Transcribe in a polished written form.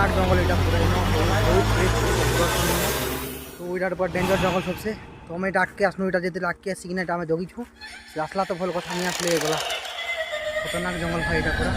खतरनाक जंगल এটা पूरा बहुत तो ওইটার পর ডেঞ্জার জঙ্গল সবসে তো আমি এটা আটকে আসনু এটা যেতে আটকে আসি কিনা এটা আমি জগিছু সে আসলা তো ভাল কথা নিয়ে আসলে এগুলা খতরনাক জঙ্গল ভাই এটা পুরা